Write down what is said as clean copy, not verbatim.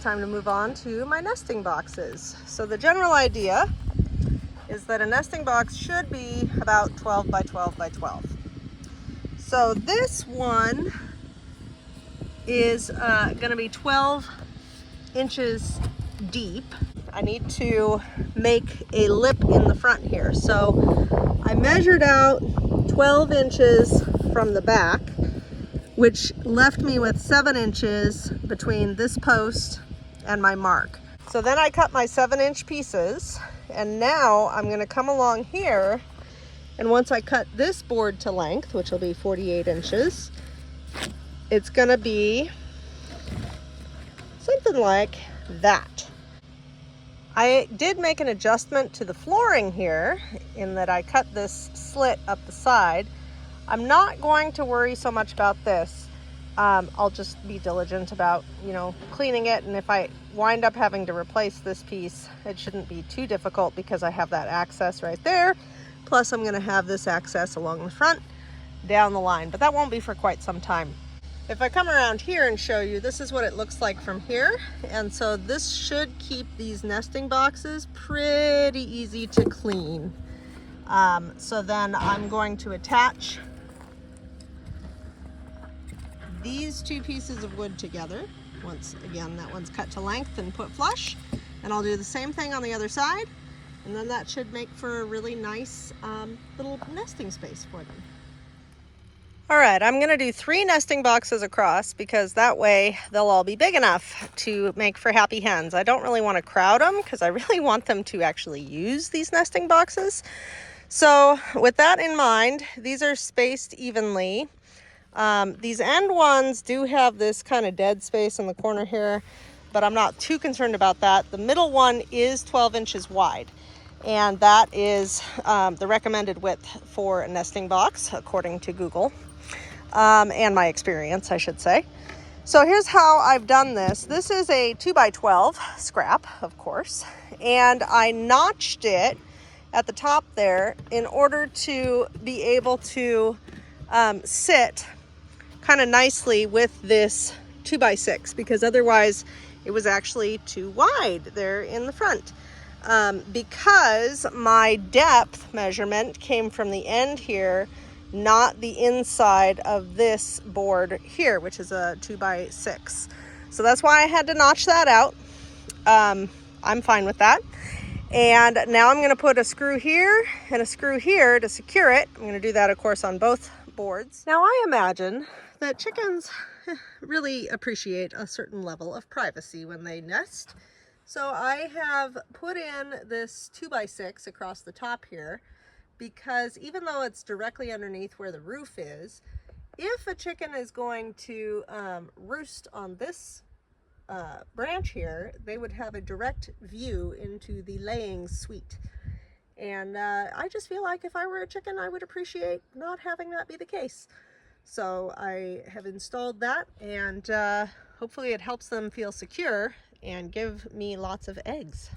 time to move on to my nesting boxes. So the general idea is that a nesting box should be about 12 by 12 by 12. So this one is going to be 12 inches deep. I need to make a lip in the front here. So I measured out 12 inches from the back, which left me with 7 inches between this post and my mark. So then I cut my 7-inch pieces, and now I'm going to come along here, and once I cut this board to length, which will be 48 inches, it's going to be something like that. I did make an adjustment to the flooring here in that I cut this slit up the side. I'm not going to worry so much about this. I'll just be diligent about, cleaning it, and if I wind up having to replace this piece, it shouldn't be too difficult because I have that access right there. Plus I'm going to have this access along the front down the line, but that won't be for quite some time. If I come around here and show you, this is what it looks like from here. And so this should keep these nesting boxes pretty easy to clean. So then I'm going to attach these two pieces of wood together. Once again, that one's cut to length and put flush. And I'll do the same thing on the other side. And then that should make for a really nice little nesting space for them. All right, I'm gonna do 3 nesting boxes across because that way they'll all be big enough to make for happy hens. I don't really want to crowd them because I really want them to actually use these nesting boxes. So with that in mind, these are spaced evenly. These end ones do have this kind of dead space in the corner here, but I'm not too concerned about that. The middle one is 12 inches wide, and that is the recommended width for a nesting box according to Google. And my experience, I should say. So here's how I've done this. This is a 2 by 12 scrap, of course, and I notched it at the top there in order to be able to sit kind of nicely with this 2 by 6, because otherwise it was actually too wide there in the front. Because my depth measurement came from the end here, not the inside of this board here, which is a 2 by 6. So that's why I had to notch that out. I'm fine with that. And now I'm going to put a screw here and a screw here to secure it. I'm going to do that, of course, on both boards. Now I imagine that chickens really appreciate a certain level of privacy when they nest. So I have put in this 2 by 6 across the top here, because even though it's directly underneath where the roof is, if a chicken is going to roost on this branch here, they would have a direct view into the laying suite. And I just feel like if I were a chicken, I would appreciate not having that be the case. So I have installed that, and hopefully it helps them feel secure and give me lots of eggs.